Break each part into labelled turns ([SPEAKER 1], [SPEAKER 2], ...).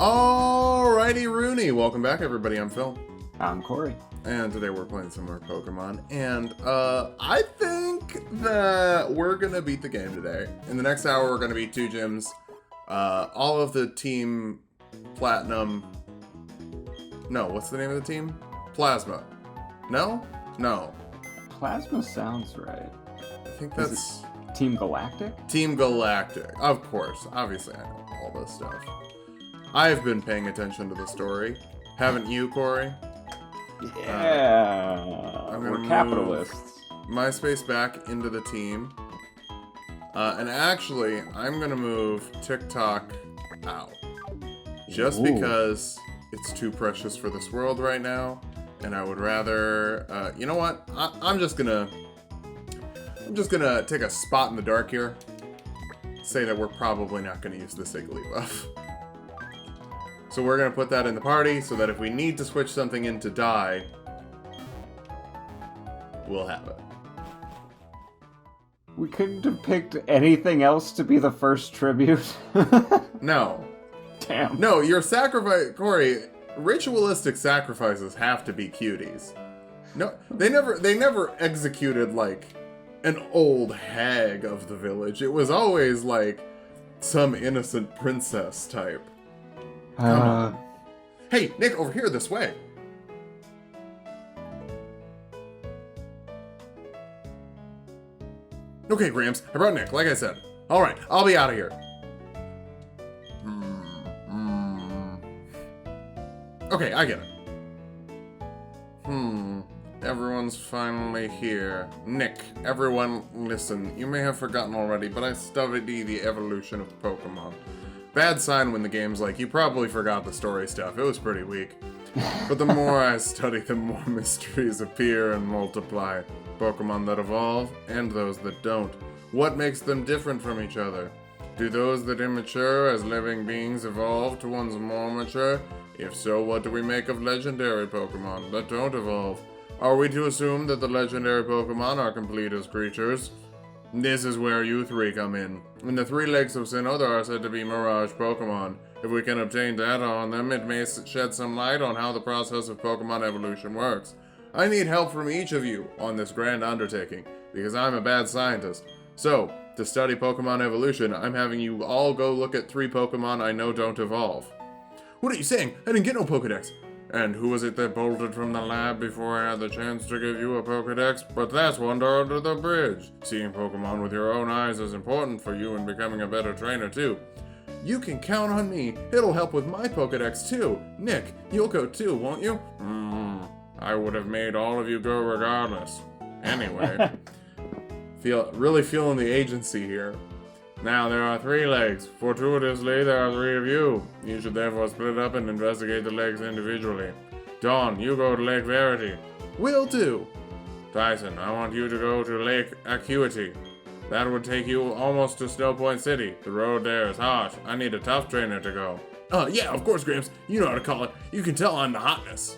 [SPEAKER 1] Alrighty, Rooney. Welcome back, everybody. I'm Phil.
[SPEAKER 2] I'm Corey.
[SPEAKER 1] And today we're playing some more Pokemon. And I think that we're going to beat the game today. In the next hour, we're going to beat 2 gyms. All of the Team Platinum... No, what's the name of the team? Plasma. No? No.
[SPEAKER 2] Plasma sounds right.
[SPEAKER 1] I think that's...
[SPEAKER 2] Team Galactic?
[SPEAKER 1] Team Galactic. Of course. Obviously, I know all this stuff. I've been paying attention to the story. Haven't you, Corey?
[SPEAKER 2] Yeah. We're capitalists.
[SPEAKER 1] MySpace back into the team. And actually, I'm going to move TikTok out. Just because it's too precious for this world right now. And I would rather... you know what? I'm just gonna take a spot in the dark here. Say that we're probably not gonna use the Sigglybuff. So we're gonna put that in the party so that if we need to switch something in to die, we'll have it.
[SPEAKER 2] We couldn't have picked anything else to be the first tribute.
[SPEAKER 1] No.
[SPEAKER 2] Damn.
[SPEAKER 1] No, your sacrifice, Corey, ritualistic sacrifices have to be cuties. No, they never executed like an old hag of the village. It was always like some innocent princess type. Come on. Hey, Nick, over here this way. Okay, Gramps, I brought Nick, like I said. Alright, I'll be out of here. Okay, I get it. Everyone's finally here. Nick, everyone, listen. You may have forgotten already, but I studied the evolution of Pokemon. Bad sign when the game's like, you probably forgot the story stuff. It was pretty weak. But the more I study, the more mysteries appear and multiply. Pokemon that evolve, and those that don't. What makes them different from each other? Do those that immature as living beings evolve to ones more mature? If so, what do we make of legendary Pokemon that don't evolve? Are we to assume that the legendary Pokemon are complete as creatures? This is where you 3 come in. In the 3 lakes of Sinoh, there are said to be Mirage Pokemon. If we can obtain data on them, it may shed some light on how the process of Pokemon evolution works. I need help from each of you on this grand undertaking, because I'm a bad scientist. So, to study Pokemon evolution, I'm having you all go look at 3 Pokemon I know don't evolve. What are you saying? I didn't get no Pokedex. And who was it that bolted from the lab before I had the chance to give you a Pokedex? But that's wonder under the bridge. Seeing Pokemon with your own eyes is important for you in becoming a better trainer too. You can count on me. It'll help with my Pokedex too. Nick, you'll go too, won't you? I would have made all of you go regardless. Anyway, really feeling the agency here. Now there are 3 legs. Fortuitously, there are 3 of you. You should therefore split up and investigate the legs individually. Dawn, you go to Lake Verity. Will do. Tyson, I want you to go to Lake Acuity. That would take you almost to Snow Point City. The road there is harsh. I need a tough trainer to go. Yeah, of course, Gramps. You know how to call it. You can tell I'm the hotness.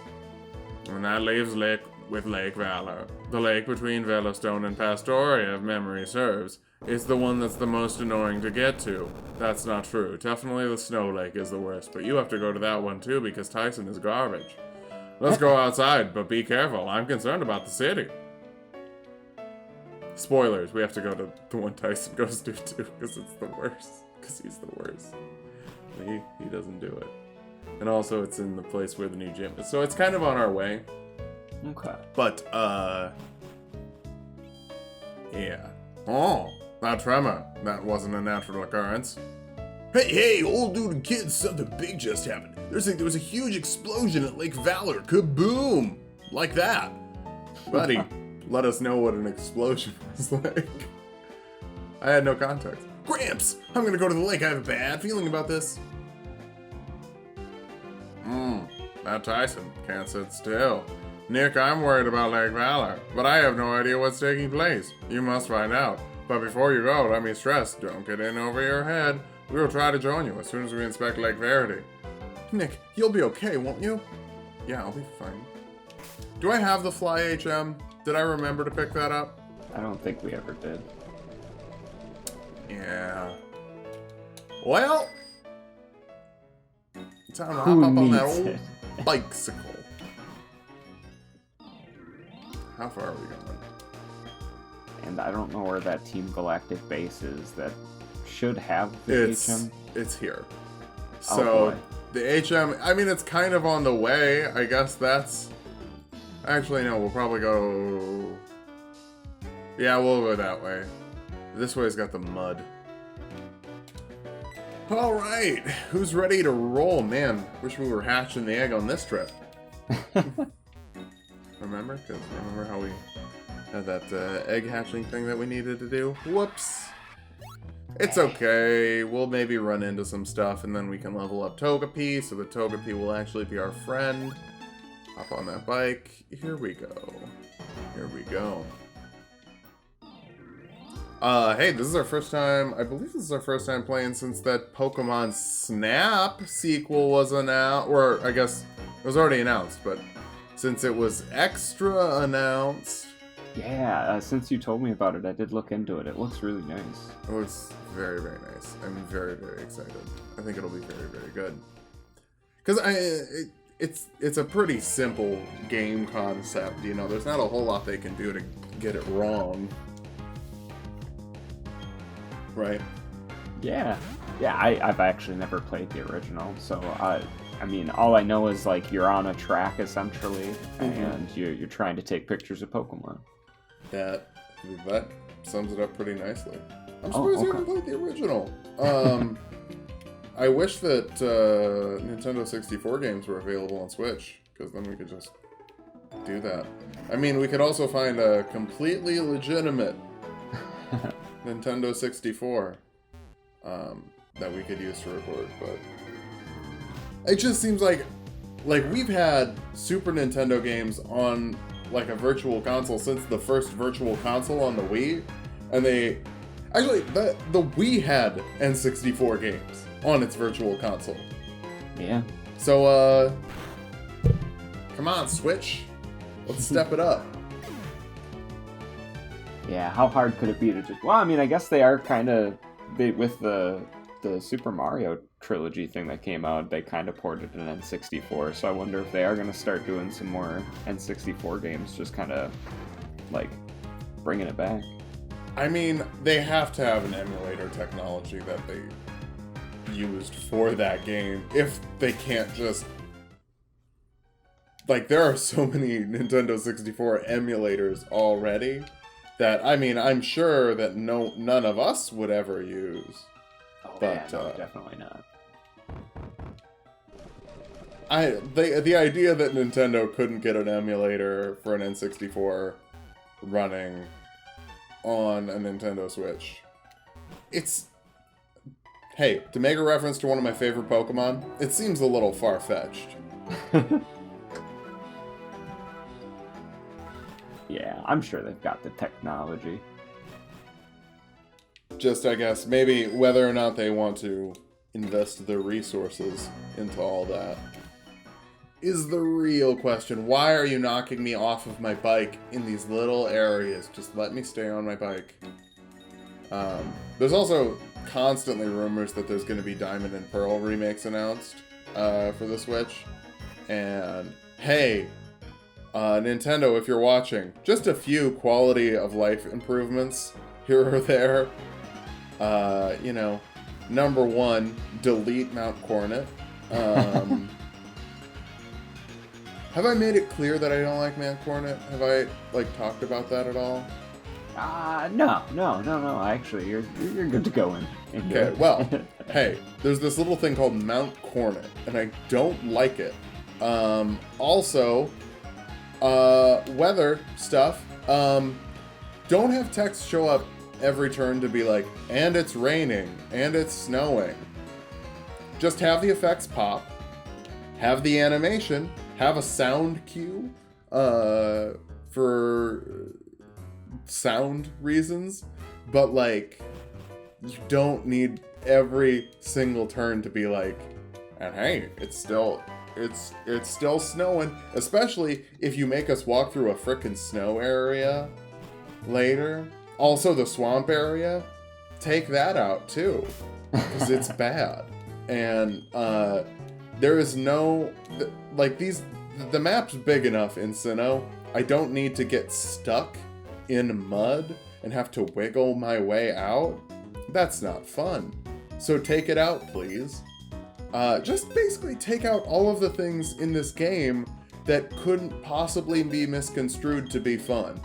[SPEAKER 1] And that leaves Lake Valor. The lake between Velostone and Pastoria, if memory serves. It's the one that's the most annoying to get to. That's not true. Definitely the Snow Lake is the worst, but you have to go to that one too because Tyson is garbage. Let's go outside, but be careful. I'm concerned about the city. Spoilers, we have to go to the one Tyson goes to too because it's the worst. Because he's the worst. He doesn't do it. And also it's in the place where the new gym is. So it's kind of on our way.
[SPEAKER 2] Okay.
[SPEAKER 1] But, yeah. Oh, that tremor. That wasn't a natural occurrence. Hey, old dude and kids, something big just happened. There was a huge explosion at Lake Valor. Kaboom! Like that. Buddy, let us know what an explosion was like. I had no context. Gramps! I'm gonna go to the lake. I have a bad feeling about this. That Tyson can't sit still. Nick, I'm worried about Lake Valor, but I have no idea what's taking place. You must find out. But before you go, let me stress, don't get in over your head. We will try to join you as soon as we inspect Lake Verity. Nick, you'll be okay, won't you? Yeah, I'll be fine. Do I have the Fly HM? Did I remember to pick that up?
[SPEAKER 2] I don't think we ever did.
[SPEAKER 1] Yeah. Well, Time to hop
[SPEAKER 2] Who
[SPEAKER 1] up on that
[SPEAKER 2] needs
[SPEAKER 1] old
[SPEAKER 2] it?
[SPEAKER 1] bicycle. How far are we going?
[SPEAKER 2] And I don't know where that Team Galactic base is that should have the HM.
[SPEAKER 1] It's here.
[SPEAKER 2] Oh,
[SPEAKER 1] So,
[SPEAKER 2] boy.
[SPEAKER 1] the HM, I mean, it's kind of on the way. I guess that's... Actually, no, we'll probably go... Yeah, we'll go that way. This way's got the mud. Alright, who's ready to roll? Man, wish we were hatching the egg on this trip. Remember? Because remember how we had that egg hatching thing that we needed to do? Whoops. It's okay. We'll maybe run into some stuff and then we can level up Togepi, so the Togepi will actually be our friend. Hop on that bike. Here we go. Here we go. Hey, this is our first time, I believe this is our first time playing since that Pokemon Snap sequel was announced, or I guess it was already announced, but since it was extra announced.
[SPEAKER 2] Yeah, since you told me about it, I did look into it. It looks really nice.
[SPEAKER 1] It looks very, very nice. I'm very, very excited. I think it'll be very, very good. Because it's a pretty simple game concept, you know, there's not a whole lot they can do to get it wrong. Right.
[SPEAKER 2] Yeah. Yeah, I've actually never played the original, so I mean, all I know is, like, you're on a track, essentially, and you're trying to take pictures of Pokemon.
[SPEAKER 1] That sums it up pretty nicely. I'm
[SPEAKER 2] Oh,
[SPEAKER 1] surprised you
[SPEAKER 2] okay.
[SPEAKER 1] haven't played the original. I wish that Nintendo 64 games were available on Switch, because then we could just do that. I mean, we could also find a completely legitimate Nintendo 64 that we could use to record, but it just seems like we've had Super Nintendo games on like a virtual console since the first virtual console on the Wii, and the Wii had N64 games on its virtual console.
[SPEAKER 2] Yeah.
[SPEAKER 1] So come on, Switch, let's step it up.
[SPEAKER 2] Yeah, how hard could it be to just... Well, I mean, I guess they are kind of... With the Super Mario trilogy thing that came out, they kind of ported an N64, so I wonder if they are going to start doing some more N64 games, just kind of, like, bringing it back.
[SPEAKER 1] I mean, they have to have an emulator technology that they used for that game, if they can't just... Like, there are so many Nintendo 64 emulators already that, I mean, I'm sure that none of us would ever use.
[SPEAKER 2] Oh,
[SPEAKER 1] But,
[SPEAKER 2] yeah, no, definitely not.
[SPEAKER 1] The idea that Nintendo couldn't get an emulator for an N64 running on a Nintendo Switch. It's... Hey, to make a reference to one of my favorite Pokemon, it seems a little far-fetched.
[SPEAKER 2] Yeah, I'm sure they've got the technology.
[SPEAKER 1] Just, I guess, maybe whether or not they want to invest their resources into all that is the real question. Why are you knocking me off of my bike in these little areas? Just let me stay on my bike. There's also constantly rumors that there's going to be Diamond and Pearl remakes announced for the Switch. And, hey, Nintendo, if you're watching, just a few quality of life improvements here or there. You know, number one, delete Mount Coronet. Have I made it clear that I don't like Mount Coronet? Have I, like, talked about that at all?
[SPEAKER 2] No. Actually, you're good to go in.
[SPEAKER 1] Okay, well, hey, there's this little thing called Mount Coronet, and I don't like it. Also, weather stuff. Don't have text show up every turn to be like, and it's raining, and it's snowing. Just have the effects pop, have the animation, have a sound cue, for sound reasons, but like, you don't need every single turn to be like, and hey, it's still snowing, especially if you make us walk through a frickin' snow area later. Also, the swamp area, take that out too, because it's bad. And There is no, like the map's big enough in Sinoh. I don't need to get stuck in mud and have to wiggle my way out. That's not fun. So take it out, please. Just basically take out all of the things in this game that couldn't possibly be misconstrued to be fun.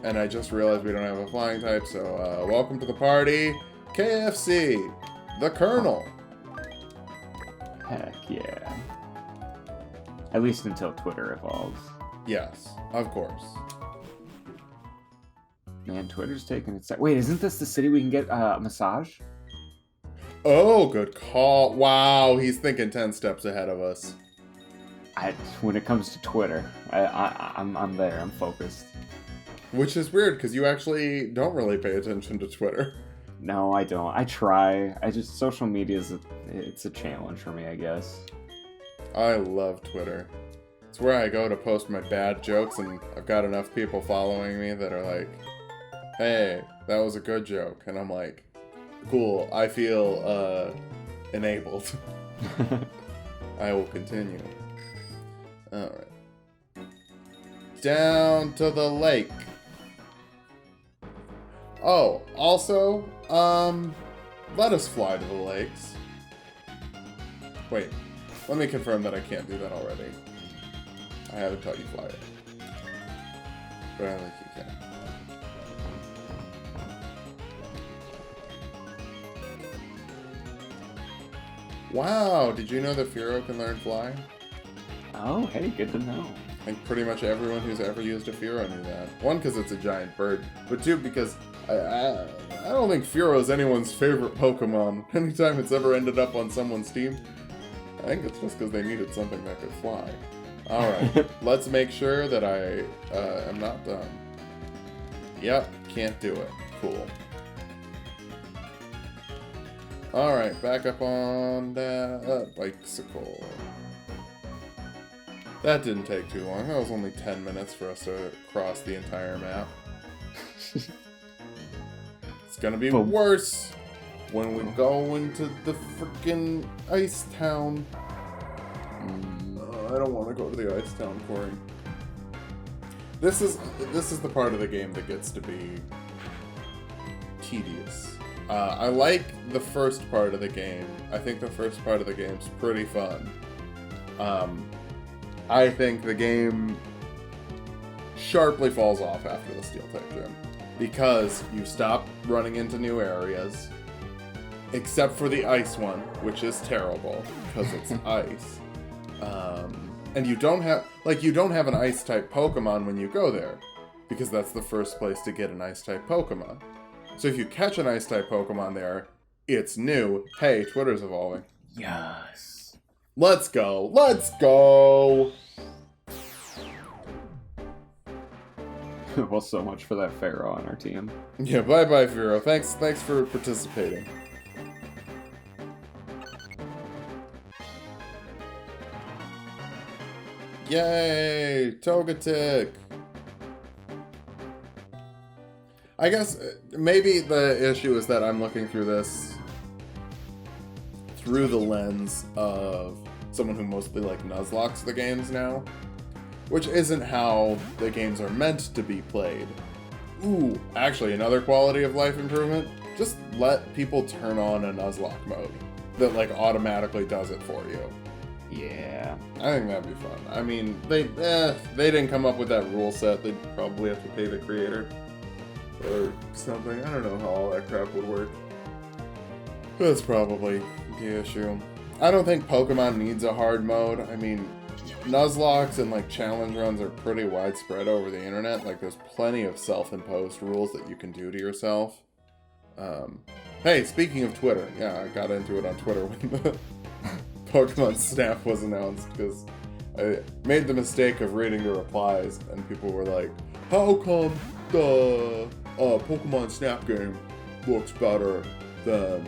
[SPEAKER 1] And I just realized we don't have a flying type, so welcome to the party, KFC, the Colonel.
[SPEAKER 2] Heck yeah. At least until Twitter evolves.
[SPEAKER 1] Yes, of course.
[SPEAKER 2] Man, Twitter's taking its... Wait, isn't this the city we can get a massage?
[SPEAKER 1] Oh, good call. Wow, he's thinking 10 steps ahead of us.
[SPEAKER 2] When it comes to Twitter, I'm there. I'm focused.
[SPEAKER 1] Which is weird, because you actually don't really pay attention to Twitter.
[SPEAKER 2] No, I don't. I try. Social media it's a challenge for me, I guess.
[SPEAKER 1] I love Twitter. It's where I go to post my bad jokes, and I've got enough people following me that are like, hey, that was a good joke. And I'm like, cool, I feel enabled. I will continue. Alright. Down to the lake. Oh, also, let us fly to the lakes. Wait, let me confirm that I can't do that already. I haven't taught you fly yet. But I think you can. Wow, did you know that Furo can learn fly?
[SPEAKER 2] Oh, hey, good to know.
[SPEAKER 1] I think pretty much everyone who's ever used a Furo knew that. One, because it's a giant bird, but two, because I don't think Furo is anyone's favorite Pokemon. Anytime it's ever ended up on someone's team, I think it's just because they needed something that could fly. Alright, let's make sure that I am not done. Yep, can't do it. Cool. Alright, back up on that bicycle. That didn't take too long. That was only 10 minutes for us to cross the entire map. It's gonna be worse when we go into the frickin' Ice Town. I don't want to go to the Ice Town quarry. This is the part of the game that gets to be tedious. I like the first part of the game. I think the first part of the game's pretty fun. I think the game sharply falls off after the Steel type gym. Because you stop running into new areas. Except for the ice one, which is terrible, because it's ice. And you don't have an ice-type Pokemon when you go there. Because that's the first place to get an ice-type Pokemon. So if you catch an ice-type Pokemon there, it's new. Hey, Twitter's evolving.
[SPEAKER 2] Yes.
[SPEAKER 1] Let's go! Let's go!
[SPEAKER 2] Well, so much for that Pharaoh on our team.
[SPEAKER 1] Yeah, bye-bye, Furo. Thanks for participating. Yay! Togetic! I guess maybe the issue is that I'm looking through this through the lens of someone who mostly Nuzlocks the games now. Which isn't how the games are meant to be played. Ooh, actually, another quality of life improvement. Just let people turn on a Nuzlocke mode that automatically does it for you.
[SPEAKER 2] Yeah.
[SPEAKER 1] I think that'd be fun. I mean, they didn't come up with that rule set. They'd probably have to pay the creator or something. I don't know how all that crap would work. That's probably the issue. I don't think Pokemon needs a hard mode. I mean, Nuzlocks and challenge runs are pretty widespread over the internet. There's plenty of self-imposed rules that you can do to yourself. Hey, speaking of Twitter, yeah, I got into it on Twitter when the Pokemon Snap was announced because I made the mistake of reading the replies and people were like, how come the Pokemon Snap game looks better than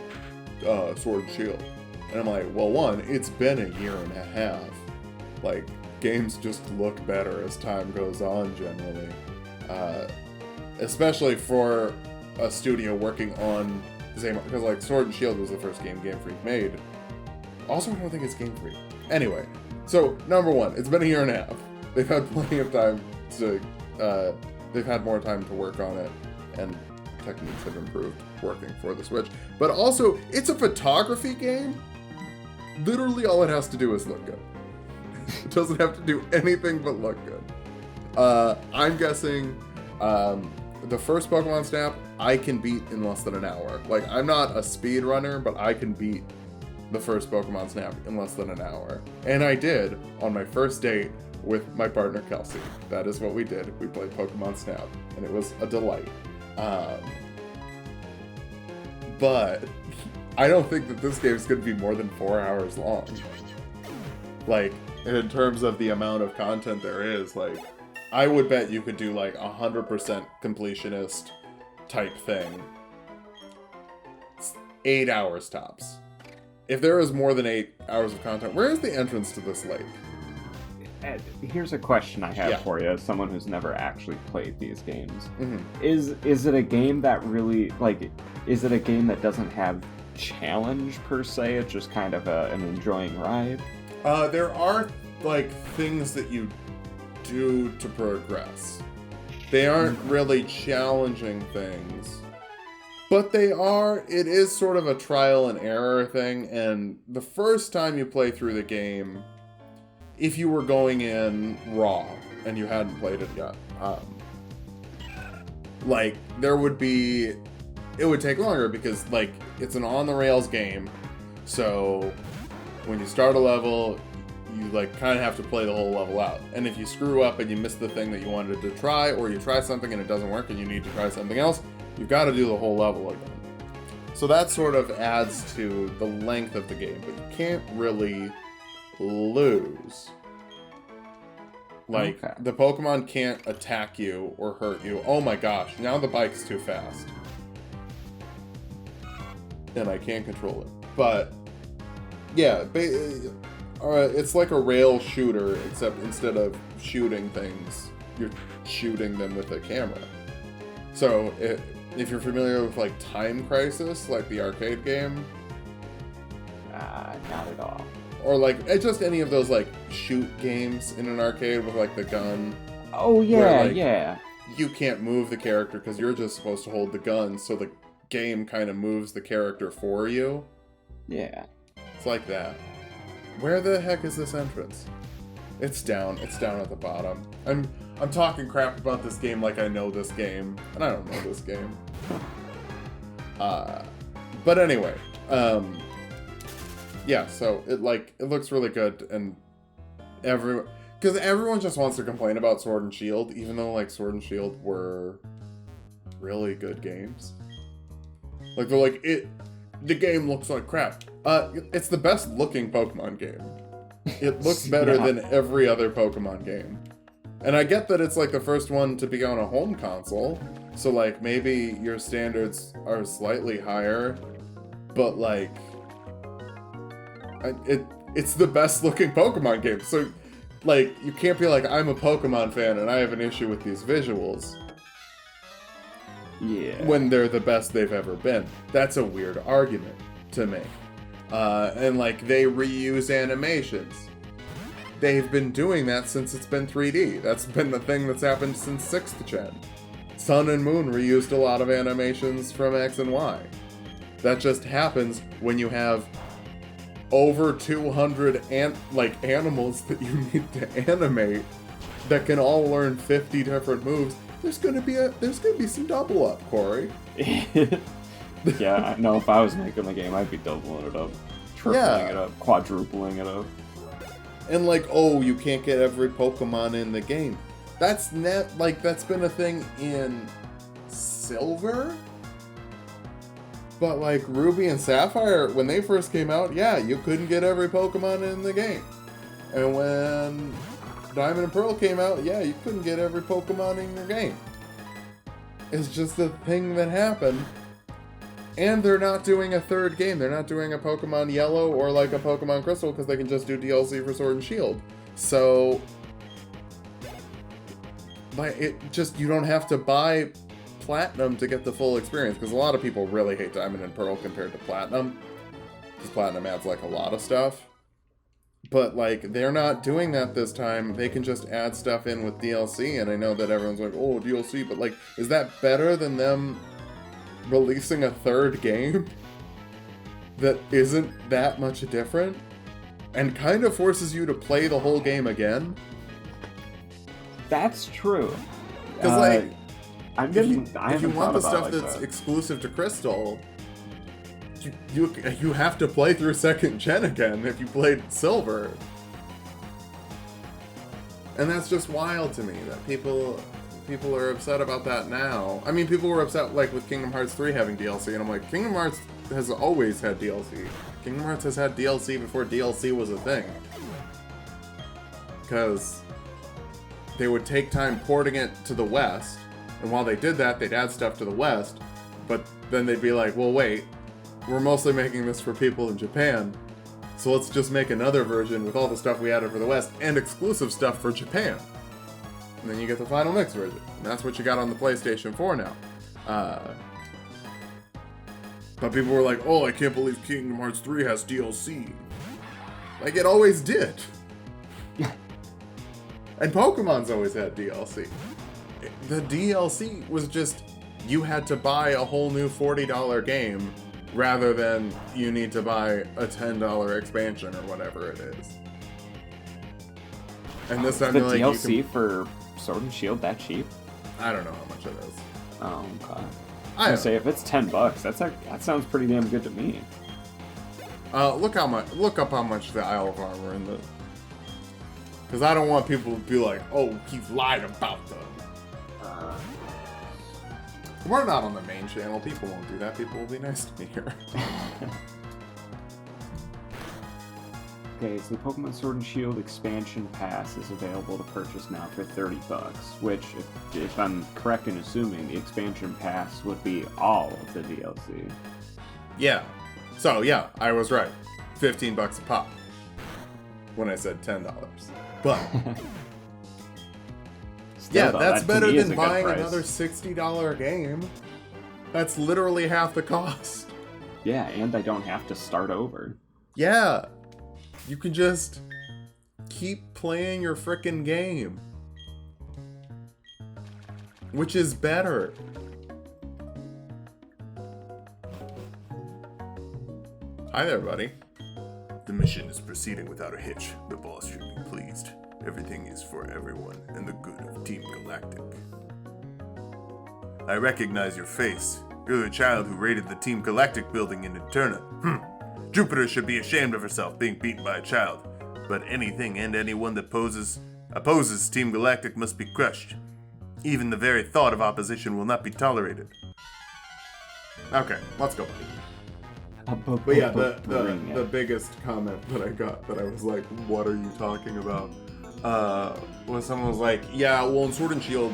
[SPEAKER 1] Sword and Shield? And I'm like, well, one, it's been a year and a half. Games just look better as time goes on, generally. Especially for a studio working on the same... Because, Sword and Shield was the first game Game Freak made. Also, I don't think it's game free. Anyway, so number one, it's been a year and a half. They've had plenty of time to, they've had more time to work on it, and techniques have improved working for the Switch. But also, it's a photography game. Literally all it has to do is look good. It doesn't have to do anything but look good. I'm guessing the first Pokemon Snap I can beat in less than an hour. Like, I'm not a speed runner, but I can beat the first Pokemon Snap in less than an hour. And I did on my first date with my partner Kelsey. That is what we did. We played Pokemon Snap, and it was a delight. But I don't think that this game is going to be more than 4 hours long. Like, in terms of the amount of content there is, like, I would bet you could do like 100% completionist type thing. 8 hours tops. If there is more than 8 hours of content, where is the entrance to this lake?
[SPEAKER 2] Ed, here's a question I have for you, as someone who's never actually played these games. Mm-hmm. Is it a game that really, like, is it a game that doesn't have challenge per se? It's just kind of an enjoying ride?
[SPEAKER 1] There are, like, things that you do to progress. They aren't really challenging things. But they are, it is sort of a trial and error thing, and the first time you play through the game, if you were going in raw and you hadn't played it yet, like, there would be, it would take longer because, like, it's an on-the-rails game, so when you start a level, you, like, kind of have to play the whole level out. And if you screw up and you miss the thing that you wanted to try, or you try something and it doesn't work and you need to try something else, you've got to do the whole level again. So that sort of adds to the length of the game, but you can't really lose. Like, the Pokemon can't attack you or hurt you. Oh my gosh, now the bike's too fast. And I can't control it. But, yeah, it's like a rail shooter, except instead of shooting things, you're shooting them with a camera. So, if you're familiar with, like, Time Crisis, like the arcade game.
[SPEAKER 2] Not at all.
[SPEAKER 1] Or, like, just any of those, like, shoot games in an arcade with, like, the gun.
[SPEAKER 2] Oh, yeah,
[SPEAKER 1] where, like,
[SPEAKER 2] yeah.
[SPEAKER 1] You can't move the character because you're just supposed to hold the gun, so the game kind of moves the character for you.
[SPEAKER 2] Yeah.
[SPEAKER 1] It's like that. Where the heck is this entrance? It's down at the bottom. I'm talking crap about this game like I know this game, and I don't know this game. But anyway, yeah, so it looks really good, and because everyone just wants to complain about Sword and Shield, even though, like, Sword and Shield were really good games. Like, they're like, the game looks like crap. It's the best looking Pokemon game. It looks better than every other Pokemon game. And I get that it's, like, the first one to be on a home console, so, like, maybe your standards are slightly higher, but, like, it's the best looking Pokemon game. So, like, you can't be like, I'm a Pokemon fan and I have an issue with these visuals.
[SPEAKER 2] Yeah.
[SPEAKER 1] When they're the best they've ever been. That's a weird argument to make. And, like, they reuse animations. They've been doing that since it's been 3D. That's been the thing that's happened since 6th gen. Sun and Moon reused a lot of animations from X and Y. That just happens when you have over 200 animals that you need to animate that can all learn 50 different moves. There's gonna be some double up, Corey.
[SPEAKER 2] Yeah, I know if I was making the game, I'd be doubling it up, tripling it up, quadrupling it up.
[SPEAKER 1] And, like, oh, you can't get every Pokemon in the game. That's been a thing in Silver? But, like, Ruby and Sapphire, when they first came out, yeah, you couldn't get every Pokemon in the game. And when Diamond and Pearl came out, yeah, you couldn't get every Pokemon in your game. It's just a thing that happened. And they're not doing a third game. They're not doing a Pokemon Yellow or, like, a Pokemon Crystal because they can just do DLC for Sword and Shield. So, like, you don't have to buy Platinum to get the full experience, because a lot of people really hate Diamond and Pearl compared to Platinum. because Platinum adds, like, a lot of stuff. But, like, they're not doing that this time. They can just add stuff in with DLC, and I know that everyone's like, oh, DLC, but, like, is that better than them releasing a third game that isn't that much different? And kind of forces you to play the whole game again?
[SPEAKER 2] That's true.
[SPEAKER 1] Because, like,
[SPEAKER 2] if
[SPEAKER 1] you want the stuff that's exclusive to Crystal, you have to play through second gen again if you played Silver. And that's just wild to me that people are upset about that now. I mean, people were upset like with Kingdom Hearts 3 having DLC, and I'm like, Kingdom Hearts has always had DLC. Kingdom Hearts has had DLC before DLC was a thing. Because they would take time porting it to the West, and while they did that, they'd add stuff to the West, but then they'd be like, well, wait, we're mostly making this for people in Japan, so let's just make another version with all the stuff we added for the West and exclusive stuff for Japan. And then you get the final mix version. And that's what you got on the PlayStation 4 now. But people were like, oh, I can't believe Kingdom Hearts 3 has DLC. Like, it always did. And Pokemon's always had DLC. The DLC was just, you had to buy a whole new $40 game rather than you need to buy a $10 expansion or whatever it is. And this time,
[SPEAKER 2] the
[SPEAKER 1] like,
[SPEAKER 2] DLC for Sword and Shield that cheap?
[SPEAKER 1] I don't know how much it is.
[SPEAKER 2] Oh, okay.
[SPEAKER 1] I
[SPEAKER 2] would say if it's $10, that sounds pretty damn good to me.
[SPEAKER 1] Look up how much the Isle of Armor in the. Because I don't want people to be like, oh, he's lied about them. We're not on the main channel. People won't do that. People will be nice to me here.
[SPEAKER 2] Okay, so the Pokemon Sword and Shield expansion pass is available to purchase now for $30, which, if I'm correct in assuming, the expansion pass would be all of the DLC.
[SPEAKER 1] Yeah. So, yeah, I was right. $15 a pop. When I said $10. But...
[SPEAKER 2] Still,
[SPEAKER 1] yeah,
[SPEAKER 2] though,
[SPEAKER 1] that's
[SPEAKER 2] that
[SPEAKER 1] better than
[SPEAKER 2] a
[SPEAKER 1] buying
[SPEAKER 2] price.
[SPEAKER 1] another $60 game. That's literally half the cost.
[SPEAKER 2] Yeah, and I don't have to start over.
[SPEAKER 1] Yeah. You can just keep playing your frickin' game. Which is better. Hi there, buddy. The mission is proceeding without a hitch. The boss should be pleased. Everything is for everyone and the good of Team Galactic. I recognize your face. You're the child who raided the Team Galactic building in Eterna. Jupiter should be ashamed of herself being beaten by a child. But anything and anyone that opposes Team Galactic must be crushed. Even the very thought of opposition will not be tolerated. Okay, let's go, buddy. But yeah, the biggest comment that I got that I was like, what are you talking about? When someone was like, yeah, well, in Sword and Shield,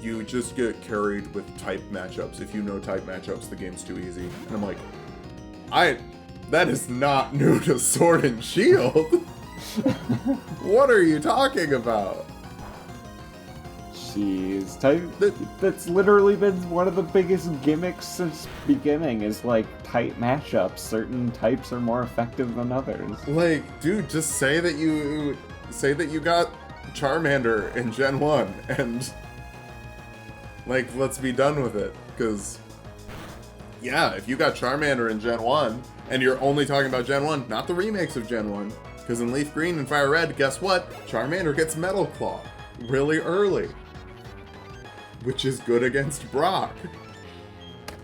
[SPEAKER 1] you just get carried with type matchups. If you know type matchups, the game's too easy. And I'm like, that is not new to Sword and Shield. What are you talking about?
[SPEAKER 2] Jeez, that's literally been one of the biggest gimmicks since beginning, is like type matchups. Certain types are more effective than others.
[SPEAKER 1] Like, dude, just say that you got Charmander in Gen 1 and like, let's be done with it. Because yeah, if you got Charmander in Gen 1 and you're only talking about Gen 1, not the remakes of Gen 1, because in Leaf Green and Fire Red, guess what? Charmander gets Metal Claw really early, which is good against Brock,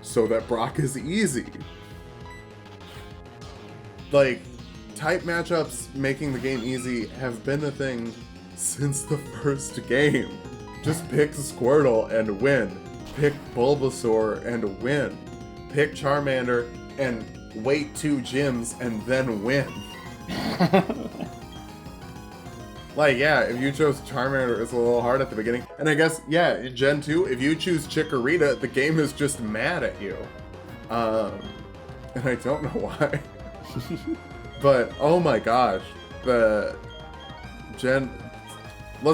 [SPEAKER 1] so that Brock is easy. Like, type matchups making the game easy have been a thing since the first game. Just pick Squirtle and win. Pick Bulbasaur and win. Pick Charmander and wait 2 gyms and then win. Like, yeah, if you chose Charmander, it's a little hard at the beginning. And I guess, yeah, in Gen 2, if you choose Chikorita, the game is just mad at you. And I don't know why. But, oh my gosh. Let's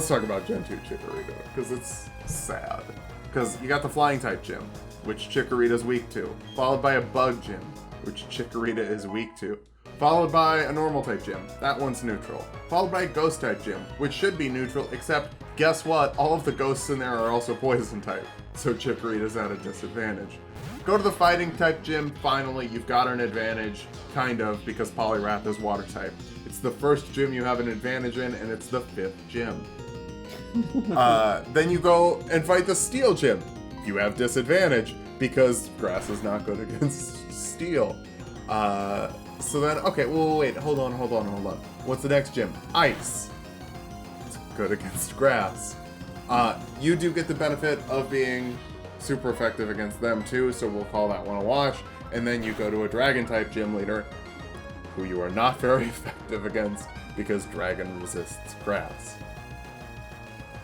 [SPEAKER 1] talk about Gen 2 Chikorita, because it's sad. Because you got the Flying type gym, which Chikorita's weak to, followed by a Bug gym, which Chikorita is weak to. Followed by a normal type gym. That one's neutral. Followed by a ghost type gym, which should be neutral, except guess what? All of the ghosts in there are also poison type. So Chikorita's at a disadvantage. Go to the fighting type gym. Finally, you've got an advantage, kind of, because Poliwrath is water type. It's the first gym you have an advantage in, and it's the 5th gym. Then you go and fight the steel gym. You have disadvantage because grass is not good against steel. So then, okay, well, wait, hold on. What's the next gym? Ice. It's good against grass. You do get the benefit of being super effective against them too, so we'll call that one a wash. And then you go to a dragon type gym leader, who you are not very effective against because dragon resists grass.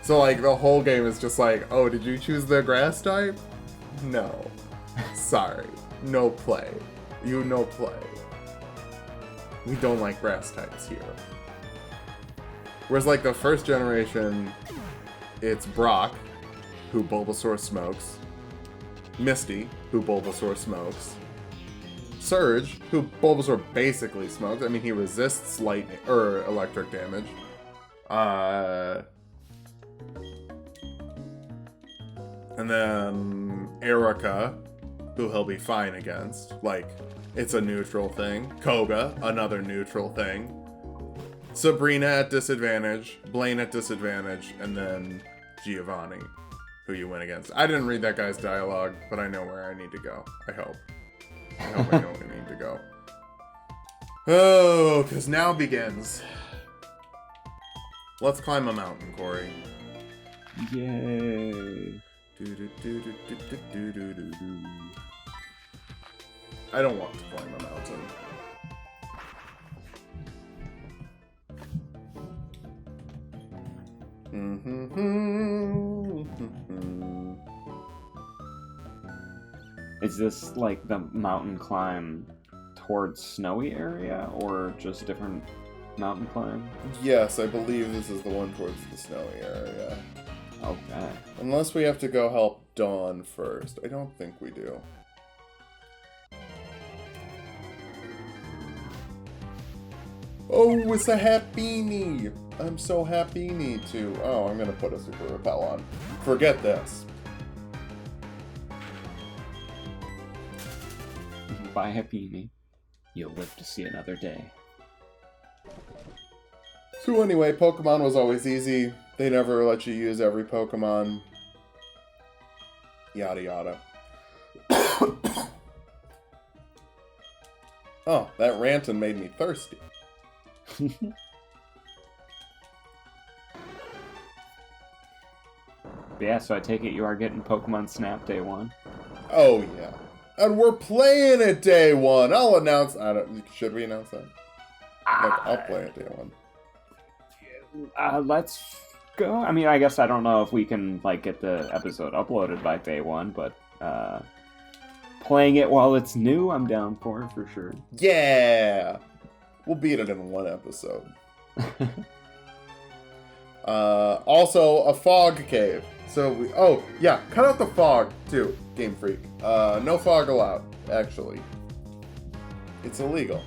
[SPEAKER 1] So like the whole game is just like, oh, did you choose the grass type? No. Sorry. No play. You no play. We don't like grass types here. Whereas like the first generation, it's Brock, who Bulbasaur smokes. Misty, who Bulbasaur smokes. Surge, who Bulbasaur basically smokes. I mean, he resists lightning or electric damage. And then Erica, who he'll be fine against. Like, it's a neutral thing. Koga, another neutral thing. Sabrina at disadvantage. Blaine at disadvantage. And then Giovanni, who you win against. I didn't read that guy's dialogue, but I know where I need to go. I hope I know where I need to go. Oh, because now begins. Let's climb a mountain, Corey.
[SPEAKER 2] Yay.
[SPEAKER 1] I don't want to climb a mountain.
[SPEAKER 2] Is this like the mountain climb towards snowy area or just different mountain climb?
[SPEAKER 1] Yes, I believe this is the one towards the snowy area.
[SPEAKER 2] Okay.
[SPEAKER 1] Unless we have to go help Dawn first. I don't think we do. Oh, it's a Happiny! I'm so happy too. Oh, I'm gonna put a super repel on. Forget this.
[SPEAKER 2] Bye, Happiny. You'll live to see another day.
[SPEAKER 1] So anyway, Pokemon was always easy. They never let you use every Pokemon. Yada yada. Oh, that ranting made me thirsty.
[SPEAKER 2] Yeah, so I take it you are getting Pokemon Snap Day 1.
[SPEAKER 1] Oh yeah. And we're playing it day 1. I'll announce. Should we announce that? I'll play it day 1.
[SPEAKER 2] Let's go. I mean, I guess I don't know if we can like get the episode uploaded by day 1, but playing it while it's new, I'm down for sure.
[SPEAKER 1] Yeah, we'll beat it in 1 episode. Also, a fog cave. So cut out the fog too, Game Freak. No fog allowed. Actually, it's illegal.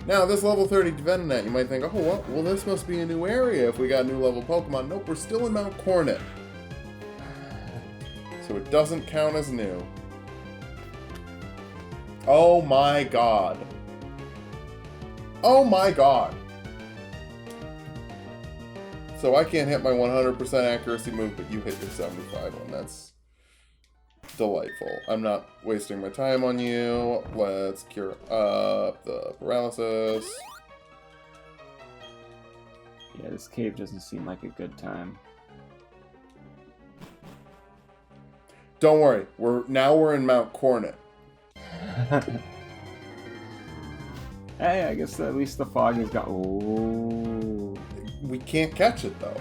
[SPEAKER 1] Now, this level 30 Venonat, you might think, oh, well, this must be a new area if we got new level Pokemon. Nope, we're still in Mount Coronet. So it doesn't count as new. Oh my god. Oh my god. So I can't hit my 100% accuracy move, but you hit your 75 one. That's delightful. I'm not wasting my time on you. Let's cure up the paralysis.
[SPEAKER 2] Yeah, this cave doesn't seem like a good time.
[SPEAKER 1] Don't worry. We're in Mount Coronet.
[SPEAKER 2] Hey, I guess at least the fog has got. Oh.
[SPEAKER 1] We can't catch it though.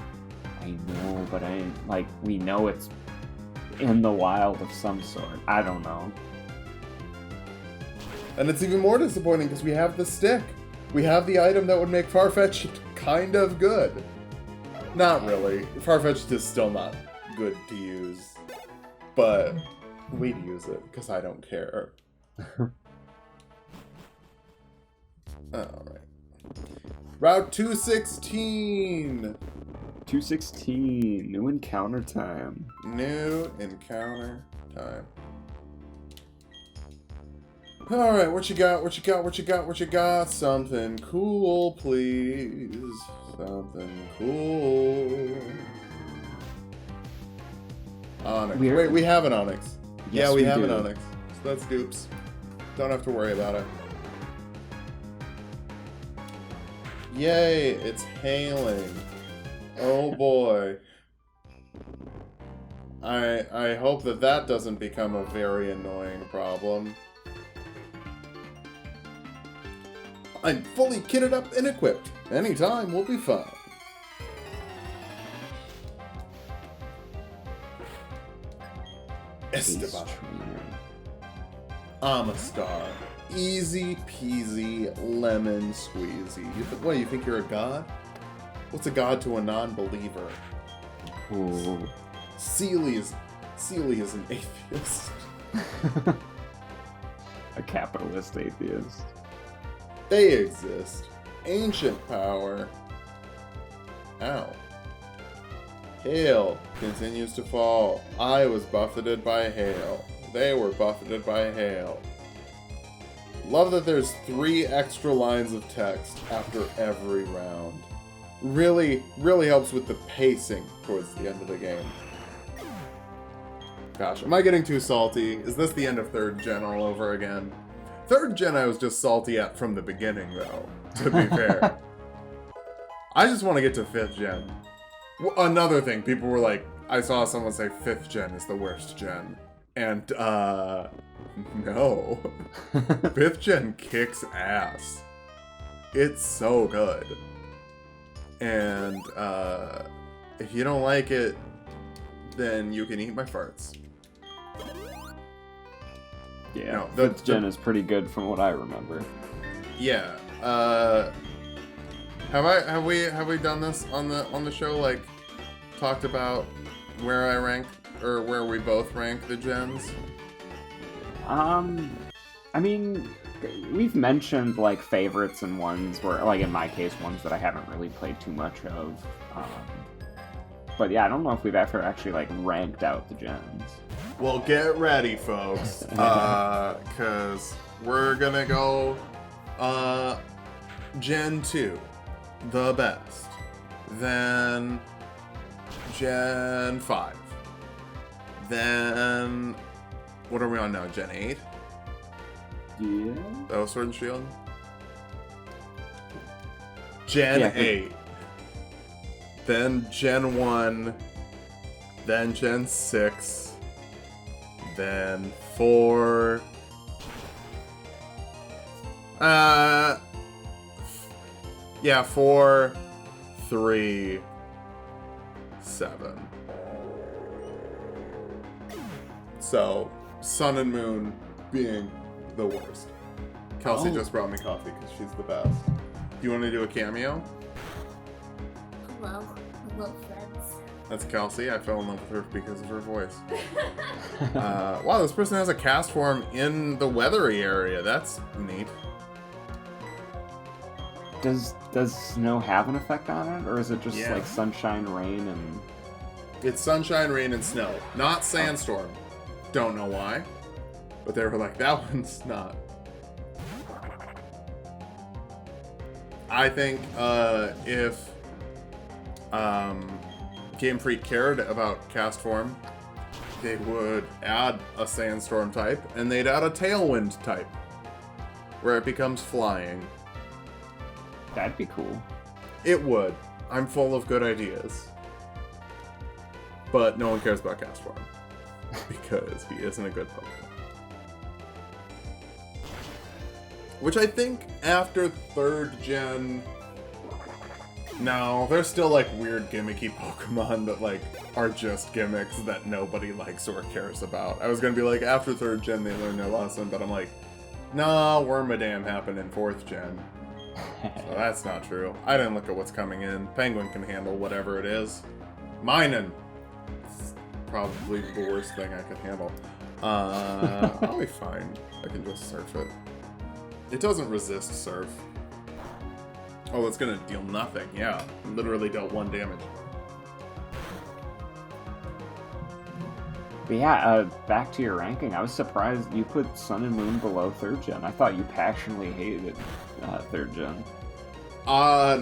[SPEAKER 2] I know, but we know it's in the wild of some sort. I don't know.
[SPEAKER 1] And it's even more disappointing because we have the stick. We have the item that would make Farfetch'd kind of good. Not really. Farfetch'd is still not good to use. But we'd use it because I don't care. Alright. Route 216!
[SPEAKER 2] 216. New encounter time.
[SPEAKER 1] New encounter time. Alright, what you got? What you got? What you got? What you got? Something cool, please. Something cool. Onyx. Wait, we have an Onyx.
[SPEAKER 2] Yes,
[SPEAKER 1] yeah, we have
[SPEAKER 2] do.
[SPEAKER 1] an Onyx. So that's dupes. Don't have to worry about it. Yay, it's hailing. Oh boy. I hope that doesn't become a very annoying problem. I'm fully kitted up and equipped. Anytime will be fun. Esteban. Amistar. Easy peasy lemon squeezy. What, you think you're a god? What's a god to a non-believer?
[SPEAKER 2] Ooh.
[SPEAKER 1] Sealy is an atheist.
[SPEAKER 2] A capitalist atheist.
[SPEAKER 1] They exist. Ancient power. Ow. Hail continues to fall. I was buffeted by hail. They were buffeted by hail. Love that there's 3 extra lines of text after every round. Really helps with the pacing towards the end of the game. Gosh, am I getting too salty? Is this the end of 3rd gen all over again? 3rd gen I was just salty at from the beginning, though, to be fair. I just want to get to 5th gen. Another thing, people were like, I saw someone say 5th gen is the worst gen. And, no. 5th gen kicks ass. It's so good. And, if you don't like it, then you can eat my farts.
[SPEAKER 2] Yeah,
[SPEAKER 1] no,
[SPEAKER 2] 5th gen is pretty good from what I remember.
[SPEAKER 1] Yeah, have we done this on the show, like, talked about where I rank, or where we both rank the gens?
[SPEAKER 2] I mean, we've mentioned, like, favorites and ones where, like, in my case, ones that I haven't really played too much of. But yeah, I don't know if we've ever actually, like, ranked out the gens.
[SPEAKER 1] Well, get ready, folks, because we're gonna go, Gen 2, the best, then Gen 5, then, what are we on now, Gen 8?
[SPEAKER 2] Yeah?
[SPEAKER 1] That was Sword and Shield? Gen 8, then Gen 1, then Gen 6, then 4, 4, 3, 7. So, Sun and Moon being the worst. Kelsey just brought me coffee because she's the best. Do you want to do a cameo?
[SPEAKER 3] Hello friends.
[SPEAKER 1] That's Kelsey. I fell in love with her because of her voice. Wow, this person has a cast form in the weathery area. That's neat.
[SPEAKER 2] Does snow have an effect on it, or is it just like sunshine, rain, and...
[SPEAKER 1] It's sunshine, rain, and snow. Not sandstorm. Don't know why. But they were like, that one's not. I think if Game Freak cared about cast form, they would add a sandstorm type, and they'd add a tailwind type, where it becomes flying.
[SPEAKER 2] That'd be cool.
[SPEAKER 1] It would. I'm full of good ideas. But no one cares about cast form, because he isn't a good Pokemon. Which I think after 3rd gen... No, there's still like weird gimmicky Pokemon that like are just gimmicks that nobody likes or cares about. I was gonna be like, after 3rd gen they learned their lesson, but I'm like, nah, Wormadam happened in 4th gen. So that's not true. I didn't look at what's coming in. Penguin can handle whatever it is. Minun! It's probably the worst thing I could handle. I'll be fine. I can just surf it. It doesn't resist surf. Oh, it's gonna deal nothing. Yeah, literally dealt 1 damage.
[SPEAKER 2] But yeah, back to your ranking. I was surprised you put Sun and Moon below 3rd gen. I thought you passionately hated 3rd gen.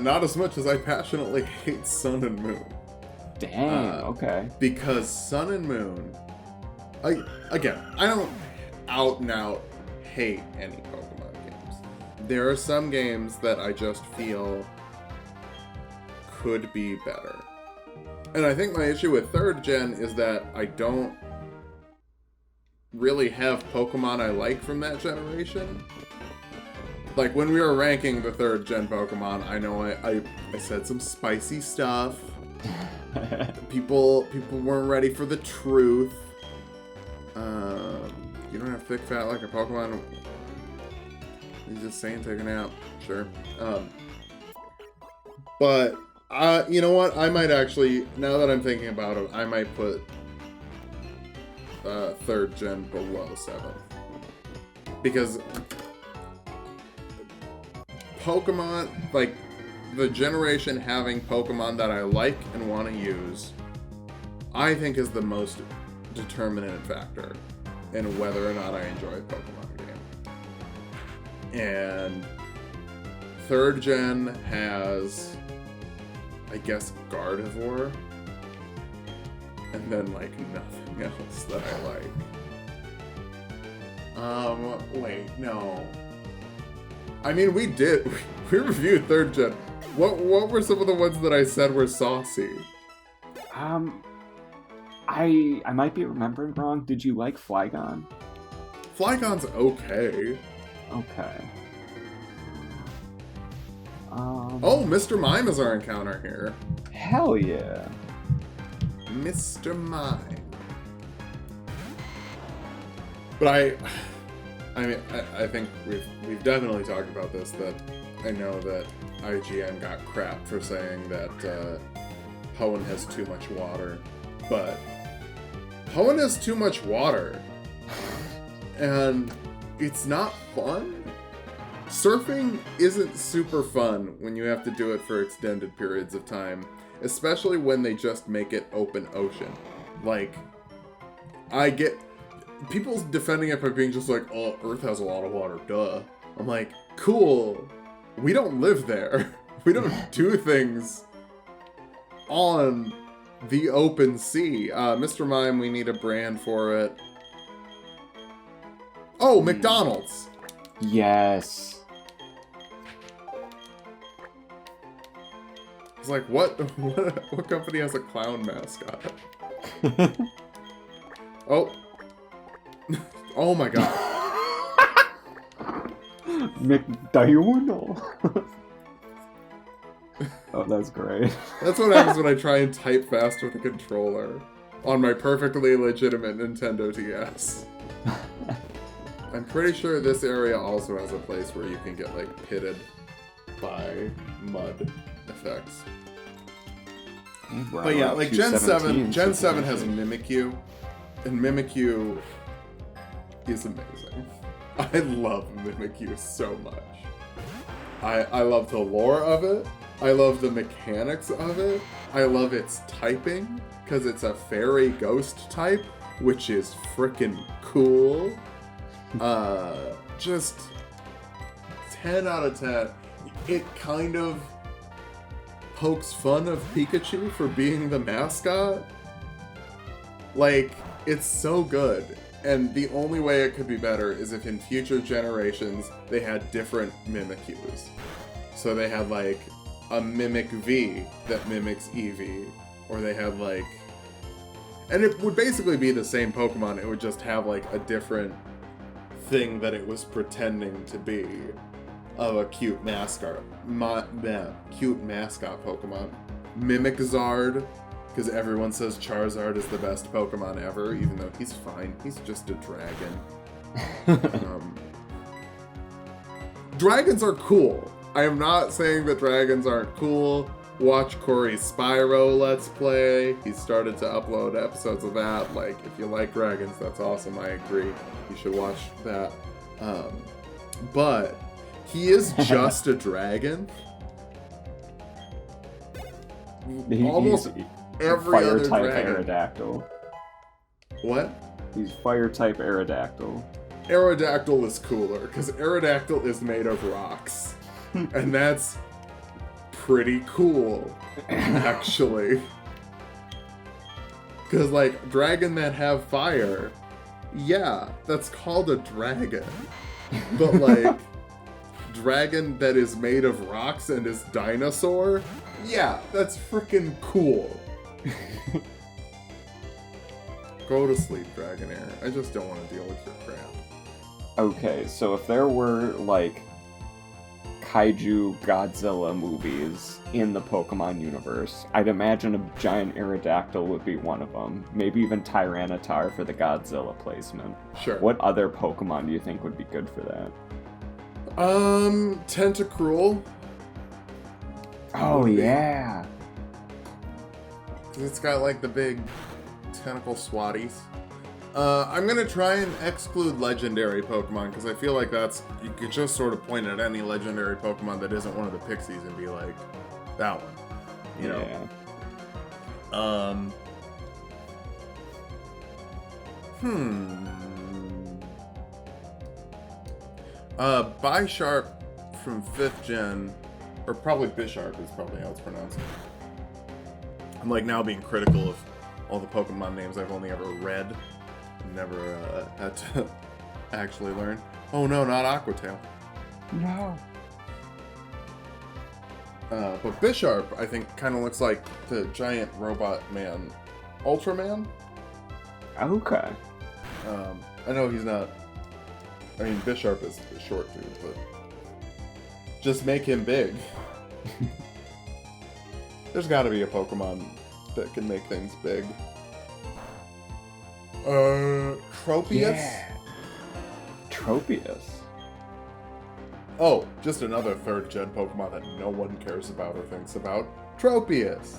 [SPEAKER 1] Not as much as I passionately hate Sun and Moon.
[SPEAKER 2] Dang, okay.
[SPEAKER 1] Because Sun and Moon... I don't out and out hate any Pokemon games. There are some games that I just feel could be better. And I think my issue with 3rd gen is that I don't really have Pokemon I like from that generation. Like, when we were ranking the 3rd gen Pokemon, I know I said some spicy stuff. People weren't ready for the truth. You don't have thick fat like a Pokemon. He's just saying take a nap. Sure. But, you know what? I might actually, now that I'm thinking about it, I might put 3rd gen below 7th. Because Pokemon, like, the generation having Pokemon that I like and want to use, I think is the most determinant factor in whether or not I enjoy a Pokemon game. And 3rd gen has, I guess, Gardevoir, and then, like, nothing else that I like. Wait, no. I mean, we reviewed 3rd gen. What were some of the ones that I said were saucy?
[SPEAKER 2] I might be remembering wrong. Did you like Flygon?
[SPEAKER 1] Flygon's okay.
[SPEAKER 2] Okay.
[SPEAKER 1] Oh, Mr. Mime is our encounter here.
[SPEAKER 2] Hell yeah.
[SPEAKER 1] Mr. Mime. But I think we've definitely talked about this, that I know that IGN got crap for saying that Hoenn has too much water. But Hoenn has too much water. And it's not fun. Surfing isn't super fun when you have to do it for extended periods of time, especially when they just make it open ocean. Like, I get people defending it by being just like, oh, Earth has a lot of water, duh. I'm like, cool. We don't live there. We don't do things on the open sea. Mr. Mime, we need a brand for it. Oh, McDonald's.
[SPEAKER 2] Yes.
[SPEAKER 1] It's like, what company has a clown mascot? Oh. Oh my god.
[SPEAKER 2] McDonald's. Oh, that's great.
[SPEAKER 1] That's what happens when I try and type fast with a controller on my perfectly legitimate Nintendo DS. I'm pretty sure this area also has a place where you can get, like, pitted by mud effects. But yeah, like, Gen 7 has Mimikyu, and Mimikyu is amazing. I love Mimikyu so much. I love the lore of it. I love the mechanics of it. I love its typing, because it's a fairy ghost type, which is frickin' cool. Just 10 out of 10. It kind of pokes fun of Pikachu for being the mascot. Like, it's so good. And the only way it could be better is if in future generations they had different Mimikyus. So they had, like, a Mimic V that mimics Eevee. Or they had, like... And it would basically be the same Pokemon, it would just have, like, a different thing that it was pretending to be of a cute mascot. Cute mascot Pokemon. Mimikzard, because everyone says Charizard is the best Pokemon ever, even though he's fine. He's just a dragon. Dragons are cool. I am not saying that dragons aren't cool. Watch Corey's Spyro Let's Play. He started to upload episodes of that. Like, if you like dragons, that's awesome. I agree. You should watch that. But he is just a dragon. almost every
[SPEAKER 2] fire
[SPEAKER 1] other
[SPEAKER 2] type
[SPEAKER 1] dragon.
[SPEAKER 2] Aerodactyl.
[SPEAKER 1] What?
[SPEAKER 2] He's fire type Aerodactyl.
[SPEAKER 1] Aerodactyl is cooler, because Aerodactyl is made of rocks. And that's pretty cool, actually. Because, like, dragon that have fire, yeah, that's called a dragon. But, like, dragon that is made of rocks and is dinosaur, yeah, that's freaking cool. Go to sleep, Dragonair. I just don't want to deal with your crap.
[SPEAKER 2] Okay, so if there were, like, kaiju Godzilla movies in the Pokemon universe, I'd imagine a giant Aerodactyl would be one of them. Maybe even Tyranitar for the Godzilla placement.
[SPEAKER 1] Sure.
[SPEAKER 2] What other Pokemon do you think would be good for that?
[SPEAKER 1] Tentacruel.
[SPEAKER 2] Oh, yeah.
[SPEAKER 1] It's got, like, the big tentacle swatties. I'm gonna try and exclude legendary Pokemon, because I feel like that's... You could just sort of point at any legendary Pokemon that isn't one of the Pixies and be like, that one. You know? Yeah. Bisharp from 5th gen, or probably Bisharp is probably how it's pronounced. I'm like now being critical of all the Pokemon names I've only ever read, never had to actually learn. Oh no, not Aquatail.
[SPEAKER 2] No.
[SPEAKER 1] But Bisharp, I think, kind of looks like the giant robot man, Ultraman.
[SPEAKER 2] Okay.
[SPEAKER 1] I know he's not. I mean, Bisharp is a short dude, but just make him big. There's got to be a Pokemon that can make things big. Tropius?
[SPEAKER 2] Yeah. Tropius.
[SPEAKER 1] Oh, just another 3rd gen Pokemon that no one cares about or thinks about. Tropius!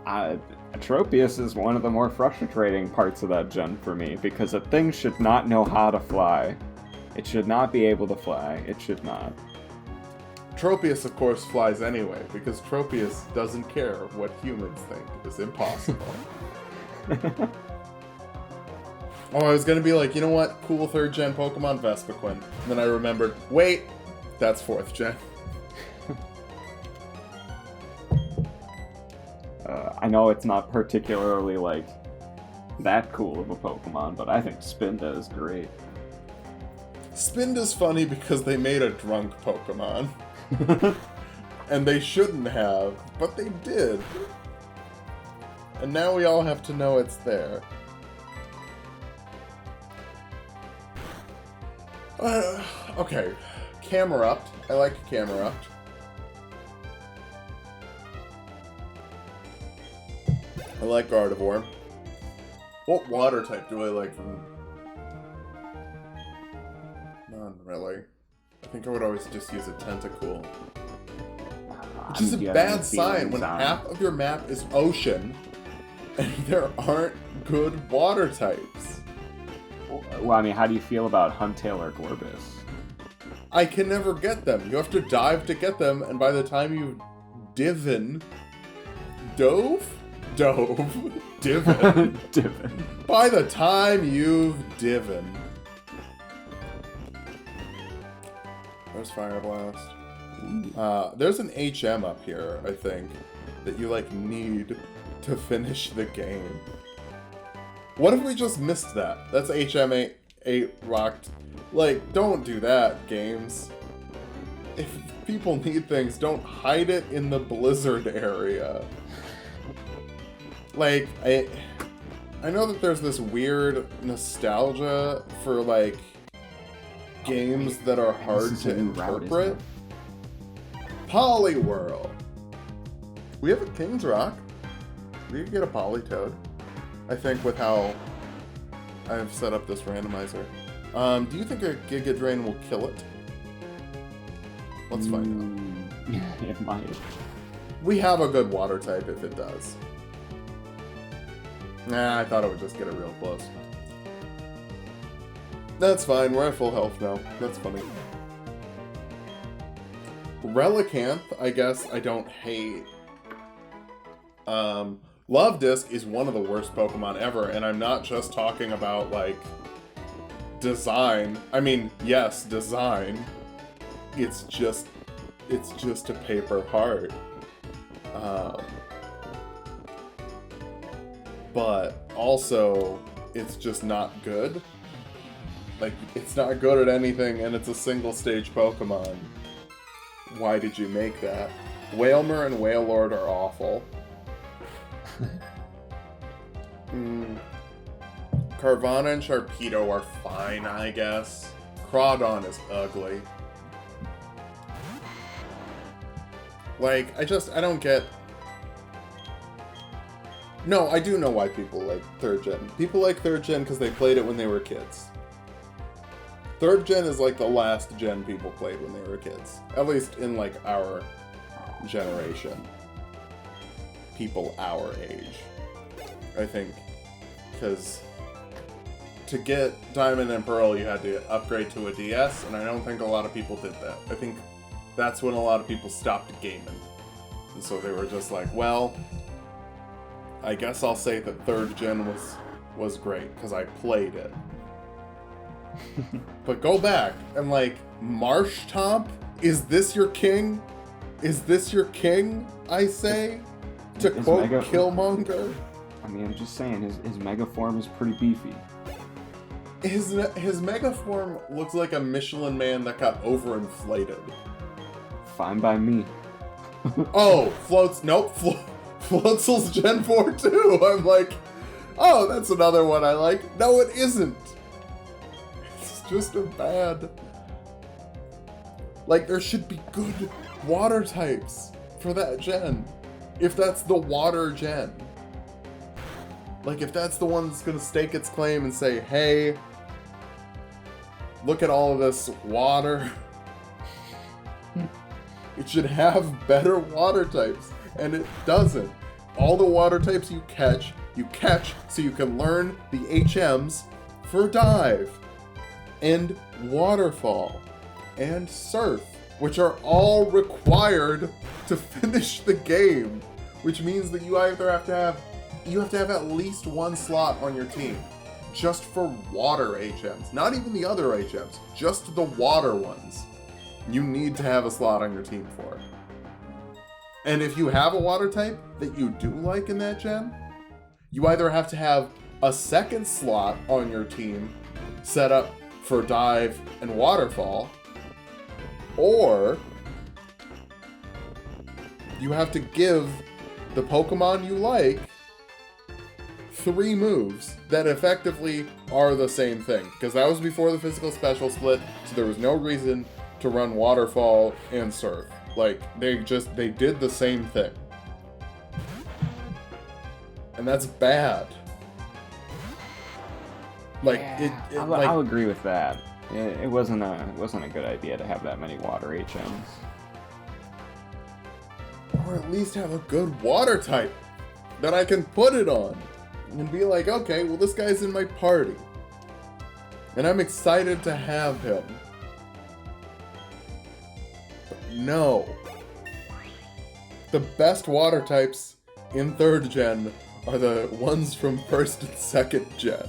[SPEAKER 2] Tropius is one of the more frustrating parts of that gen for me, because a thing should not know how to fly. It should not be able to fly. It should not.
[SPEAKER 1] Tropius, of course, flies anyway, because Tropius doesn't care what humans think is impossible. Oh, I was gonna be like, you know what? Cool 3rd gen Pokemon, Vespiquen. And then I remembered, wait, that's 4th gen.
[SPEAKER 2] I know it's not particularly, like, that cool of a Pokemon, but I think Spinda is great.
[SPEAKER 1] Spinda's funny because they made a drunk Pokemon. And they shouldn't have, but they did. And now we all have to know it's there. Okay. Camerupt. I like Camerupt. I like Gardevoir. What water type do I like from... None, really. I think I would always just use a Tentacool. Which is a bad sign when half of your map is ocean and there aren't good water types.
[SPEAKER 2] Well, I mean, how do you feel about Huntail or Gorbis?
[SPEAKER 1] I can never get them. You have to dive to get them, and by the time you've divin... Divin?
[SPEAKER 2] Divin.
[SPEAKER 1] By the time you've divin... There's Fire Blast. There's an HM up here, I think, that you, like, need to finish the game. What if we just missed that? That's HM8 rocked. Like, don't do that, games. If people need things, don't hide it in the Blizzard area. Like, I know that there's this weird nostalgia for, like, games that are hard to interpret. Poliwhirl. We have a King's Rock. We could get a Politoed. I think with how I've set up this randomizer. Do you think a Giga Drain will kill it? Let's find out.
[SPEAKER 2] It might.
[SPEAKER 1] We have a good water type if it does. Nah, I thought it would just get it real close. That's fine, we're at full health now. That's funny. Relicanth, I guess I don't hate. Love Disc is one of the worst Pokemon ever, and I'm not just talking about, like, design. I mean, yes, design. It's just a paper heart. But also, it's just not good. Like, it's not good at anything, and it's a single-stage Pokemon. Why did you make that? Wailmer and Wailord are awful. Carvana and Sharpedo are fine, I guess. Crawdon is ugly. Like, I don't get... No, I do know why people like 3rd gen. People like 3rd gen because they played it when they were kids. 3rd gen is like the last gen people played when they were kids. At least in, like, our generation. People our age. I think. Because to get Diamond and Pearl, you had to upgrade to a DS, and I don't think a lot of people did that. I think that's when a lot of people stopped gaming. And so they were just like, well, I guess I'll say that 3rd gen was great, because I played it. But go back, and like, Marshtomp? Is this your king? Is this your king, I say? To quote Killmonger?
[SPEAKER 2] I mean, I'm just saying, his Mega Form is pretty beefy.
[SPEAKER 1] His Mega Form looks like a Michelin Man that got overinflated.
[SPEAKER 2] Fine by me.
[SPEAKER 1] Oh, Floatzel's Gen 4 too! I'm like, oh, that's another one I like. No, it isn't! It's just a bad... Like, there should be good water types for that gen. If that's the water gen. Like, if that's the one that's gonna stake its claim and say, hey, look at all of this water. It should have better water types, and it doesn't. All the water types you catch so you can learn the HMs for Dive, and Waterfall, and Surf, which are all required to finish the game, which means that you either have to have at least one slot on your team just for water HMs. Not even the other HMs, just the water ones. You need to have a slot on your team for. And if you have a water type that you do like in that gen, you either have to have a second slot on your team set up for Dive and Waterfall, or you have to give the Pokemon you like 3 moves that effectively are the same thing. Because that was before the physical special split, so there was no reason to run Waterfall and Surf. Like, they did the same thing. And that's bad. Like,
[SPEAKER 2] yeah, I'll agree with that. It wasn't a good idea to have that many water HMs.
[SPEAKER 1] Or at least have a good water type that I can put it on. And be like, okay, well, this guy's in my party. And I'm excited to have him. But no. The best water types in 3rd gen are the ones from 1st and 2nd gen.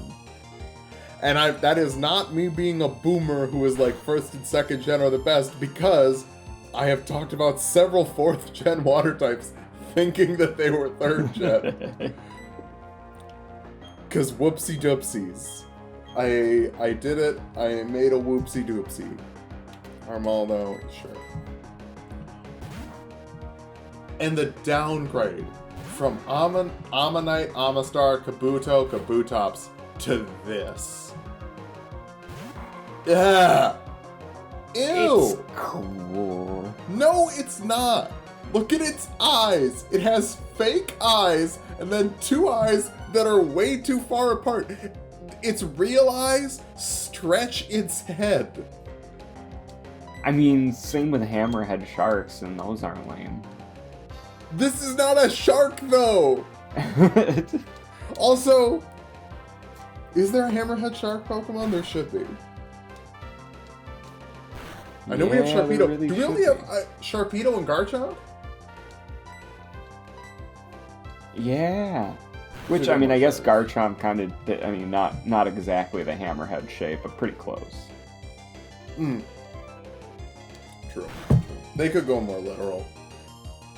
[SPEAKER 1] And that is not me being a boomer who is like 1st and 2nd gen are the best, because I have talked about several 4th gen water types thinking that they were 3rd gen. Because whoopsie doopsies. I did it. I made a whoopsie doopsie. Armaldo, sure. And the downgrade from Ammonite, Amistar, Kabuto, Kabutops to this. Yeah. Ew.
[SPEAKER 2] It's cool.
[SPEAKER 1] No, it's not. Look at its eyes. It has fake eyes and then 2 eyes that are way too far apart. Its real eyes stretch its head.
[SPEAKER 2] I mean, same with hammerhead sharks, and those aren't lame.
[SPEAKER 1] This is not a shark, though! Also, is there a hammerhead shark Pokemon? There should be. I know we have Sharpedo.
[SPEAKER 2] Really
[SPEAKER 1] Do we only have Sharpedo and Garchomp?
[SPEAKER 2] Yeah. Which, I mean, I guess Garchomp kind of, I mean, not exactly the hammerhead shape, but pretty close.
[SPEAKER 1] True. They could go more literal.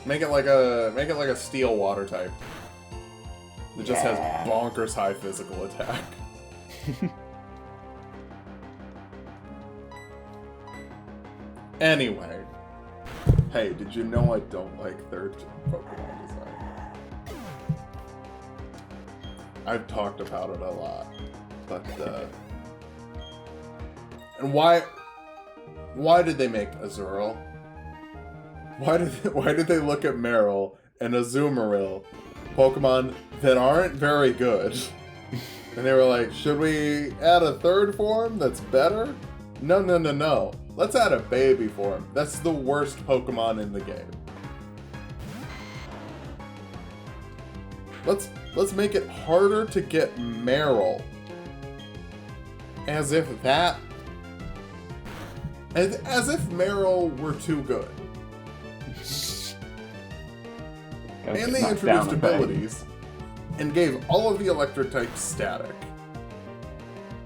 [SPEAKER 1] Make it like a steel water type. It just has bonkers high physical attack. Anyway. Hey, did you know I don't like third-gen Pokemon design? I've talked about it a lot. But, and why did they make Azurill? Why did they look at Meryl and Azumarill, Pokemon that aren't very good, and they were like, should we add a third form that's better? No. Let's add a baby form. That's the worst Pokemon in the game. Let's make it harder to get Meryl. As if Meryl were too good. And they introduced abilities and gave all of the electric types static.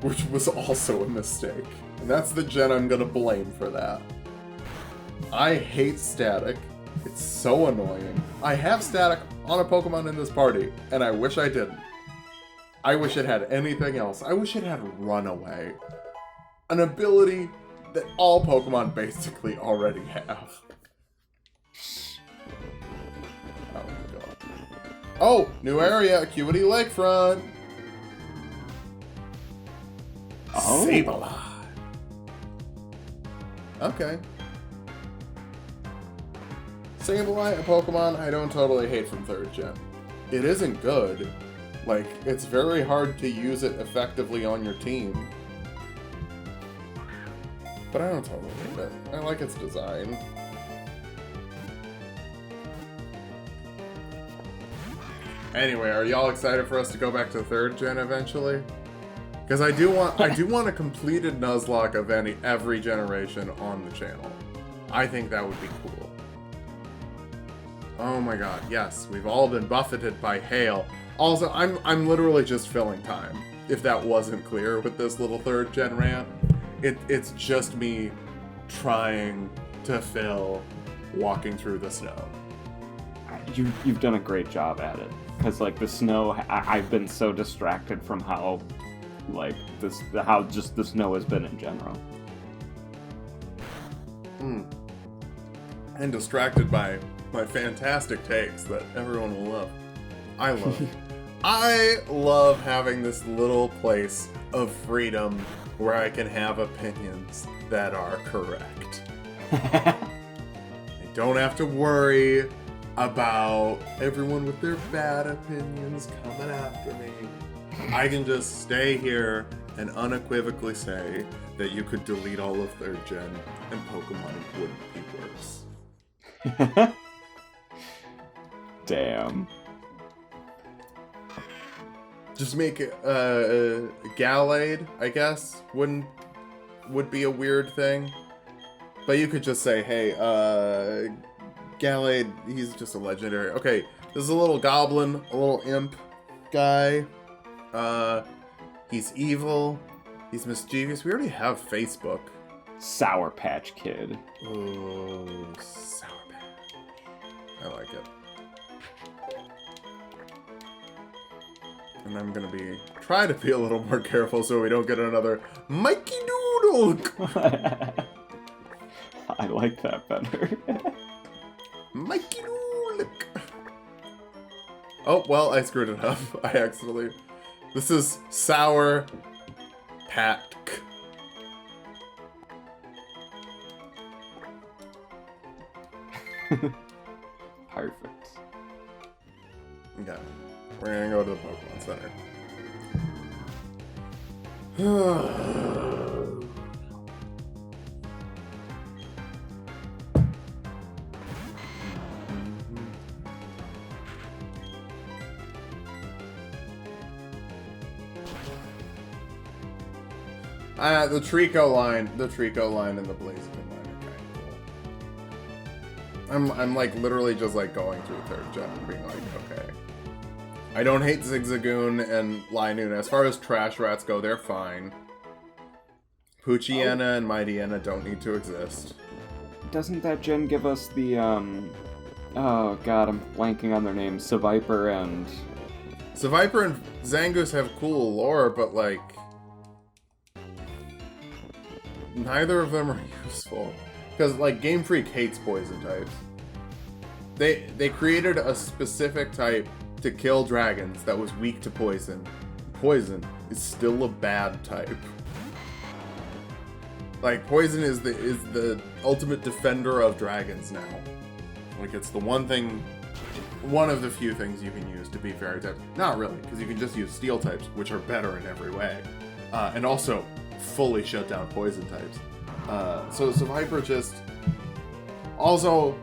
[SPEAKER 1] Which was also a mistake. And that's the gen I'm gonna blame for that. I hate static. It's so annoying. I have static on a Pokemon in this party, and I wish I didn't. I wish it had anything else. I wish it had Runaway. An ability that all Pokemon basically already have. Oh my god. Oh! New area, Acuity Lakefront!
[SPEAKER 2] Oh.
[SPEAKER 1] Sableye. Okay. Sableye, a Pokemon I don't totally hate from 3rd gen. It isn't good. Like, it's very hard to use it effectively on your team. But I don't totally hate it. I like its design. Anyway, are y'all excited for us to go back to 3rd gen eventually? Because I do want a completed Nuzlocke of every generation on the channel. I think that would be cool. Oh my god, yes, we've all been buffeted by hail. Also, I'm literally just filling time. If that wasn't clear with this little 3rd gen rant, it's just me trying to fill walking through the snow.
[SPEAKER 2] You've done a great job at it. Because like the snow, I've been so distracted from how just the snow has been in general.
[SPEAKER 1] And distracted by my fantastic takes that everyone will love. I love having this little place of freedom where I can have opinions that are correct. I don't have to worry about everyone with their bad opinions coming after me. I can just stay here and unequivocally say that you could delete all of 3rd gen and Pokemon wouldn't be worse.
[SPEAKER 2] Damn.
[SPEAKER 1] Just make it Gallade, I guess, would be a weird thing. But you could just say, hey, Gallade, he's just a legendary. Okay, this is a little goblin, a little imp guy. He's evil. He's mischievous. We already have Facebook.
[SPEAKER 2] Sour Patch Kid.
[SPEAKER 1] Oh, Sour Patch. I like it. And I'm gonna try to be a little more careful so we don't get another Mikey Doodle.
[SPEAKER 2] I like that better.
[SPEAKER 1] Mikey Doodle. Oh, well, I screwed it up. I accidentally... This is Sour Patch.
[SPEAKER 2] Perfect.
[SPEAKER 1] Okay. We're gonna go to the Pokemon Center. The Trico line and the Blaziken line are kind of cool. I'm like literally just like going through 3rd gen and being like, okay, I don't hate Zigzagoon and Linoon. As far as trash rats go, they're fine. Poochiana and Mightyena don't need to exist.
[SPEAKER 2] Doesn't that gen give us the, oh god, I'm blanking on their names. Seviper and...
[SPEAKER 1] Seviper and Zangoose have cool lore, but, like... neither of them are useful. Because, like, Game Freak hates poison types. They created a specific type to kill dragons that was weak to poison. Poison is still a bad type. Like, poison is the ultimate defender of dragons now. Like, it's the one of the few things you can use to beat fairy types. Not really, because you can just use steel types, which are better in every way. And also, fully shut down poison types. So Viper just... Also,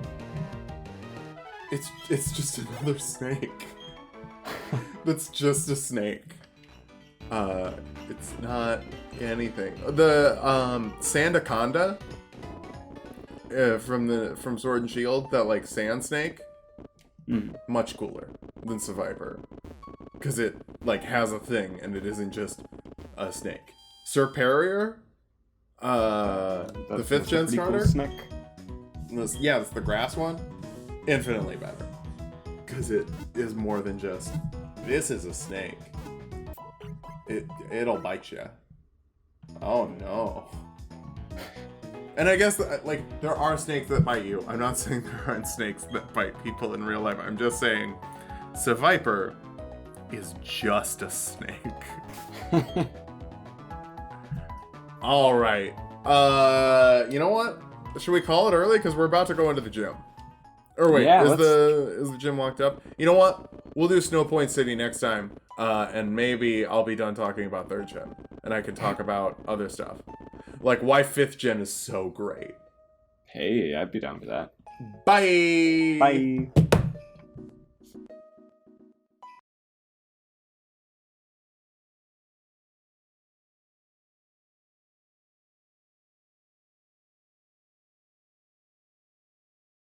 [SPEAKER 1] it's just another snake. That's just a snake. It's not anything. The Sandaconda from Sword and Shield, that like sand snake, much cooler than Seviper, because it like has a thing and it isn't just a snake. Serperior, the 5th gen starter.
[SPEAKER 2] Cool snake.
[SPEAKER 1] Yeah, it's the grass one. Infinitely better, because it is more than just this is a snake. It'll bite you. Oh no. And I guess like there are snakes that bite you. I'm not saying there aren't snakes that bite people in real life. I'm just saying Seviper is just a snake. All right. You know what? Should we call it early? Because we're about to go into the gym. Or wait,
[SPEAKER 2] yeah,
[SPEAKER 1] is the gym locked up? You know what? We'll do Snow Point City next time. And maybe I'll be done talking about 3rd gen. And I can talk about other stuff. Like why 5th gen is so great.
[SPEAKER 2] Hey, I'd be down for that.
[SPEAKER 1] Bye!
[SPEAKER 2] Bye!